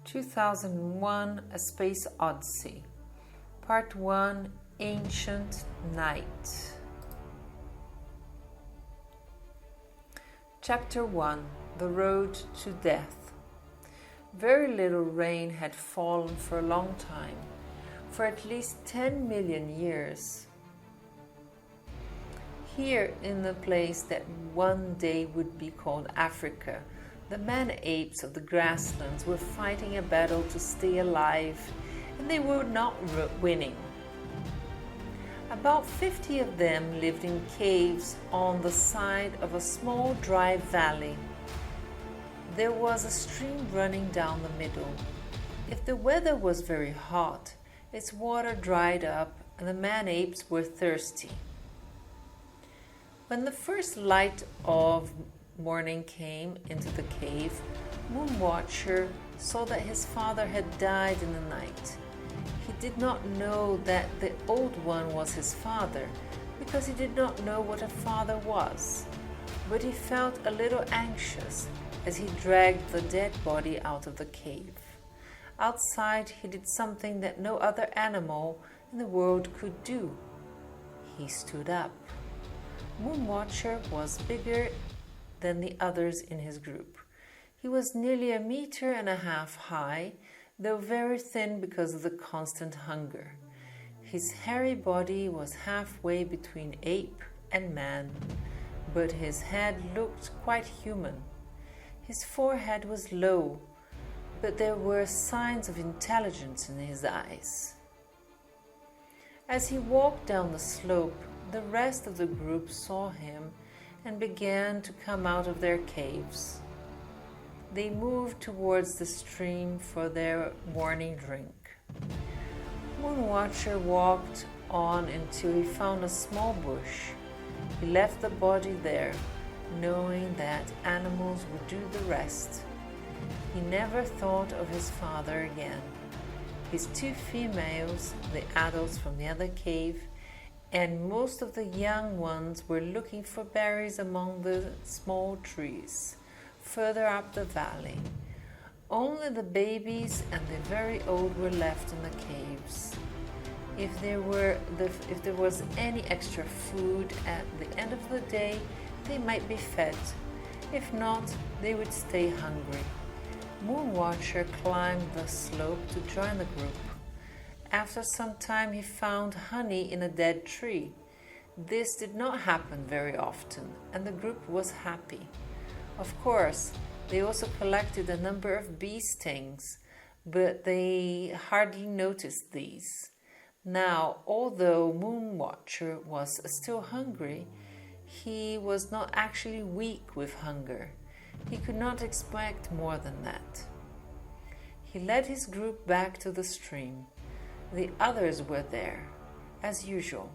2001 A Space Odyssey. Part 1, Ancient Night. Chapter 1, The Road to Death. Very little rain had fallen for a long time, for at least 10 million years. Here in the place that one day would be called Africa, the man-apes of the grasslands were fighting a battle to stay alive, and they were not winning. About 50 of them lived in caves on the side of a small dry valley. There was a stream running down the middle. If the weather was very hot, its water dried up and the man-apes were thirsty. When the first light of morning came into the cave, Moonwatcher saw that his father had died in the night. He did not know that the old one was his father, because he did not know what a father was. But he felt a little anxious as he dragged the dead body out of the cave. Outside, he did something that no other animal in the world could do. He stood up. Moonwatcher was bigger than the others in his group. He was nearly 1.5 meters high, though very thin because of the constant hunger. His hairy body was halfway between ape and man, but his head looked quite human. His forehead was low, but there were signs of intelligence in his eyes. As he walked down the slope, the rest of the group saw him and began to come out of their caves. They moved towards the stream for their morning drink. Moonwatcher walked on until he found a small bush. He left the body there, knowing that animals would do the rest. He never thought of his father again. His 2 females, the adults from the other cave, and most of the young ones were looking for berries among the small trees further up the valley. Only the babies and the very old were left in the caves. If there was any extra food at the end of the day, they might be fed. If not, they would stay hungry. Moonwatcher climbed the slope to join the group. After some time, he found honey in a dead tree. This did not happen very often, and the group was happy. Of course, they also collected a number of bee stings, but they hardly noticed these. Now, although Moonwatcher was still hungry, he was not actually weak with hunger. He could not expect more than that. He led his group back to the stream. The others were there, as usual.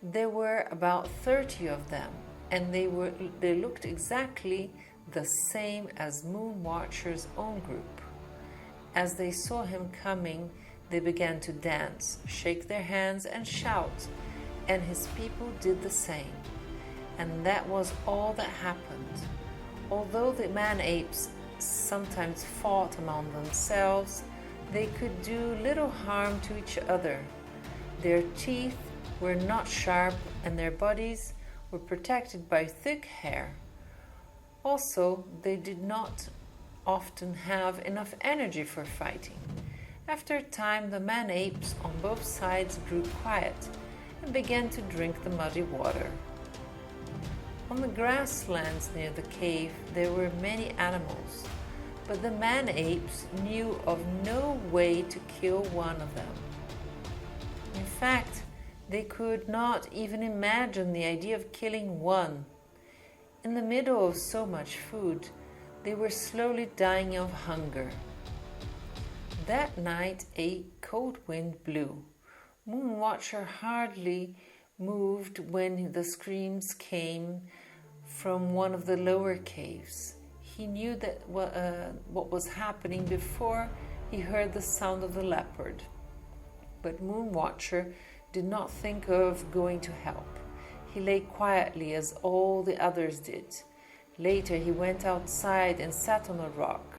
There were about 30 of them, and they looked exactly the same as Moonwatcher's own group. As they saw him coming, they began to dance, shake their hands, and shout, and his people did the same. And that was all that happened. Although the man-apes sometimes fought among themselves, they could do little harm to each other. Their teeth were not sharp, and their bodies were protected by thick hair. Also, they did not often have enough energy for fighting. After a time, the man-apes on both sides grew quiet and began to drink the muddy water. On the grasslands near the cave, there were many animals, but the man-apes knew of no way to kill one of them. In fact, they could not even imagine the idea of killing one. In the middle of so much food, they were slowly dying of hunger. That night, a cold wind blew. Moonwatcher hardly moved when the screams came from one of the lower caves. He knew that what was happening before he heard the sound of the leopard. But Moonwatcher did not think of going to help. He lay quietly as all the others did. Later he went outside and sat on a rock.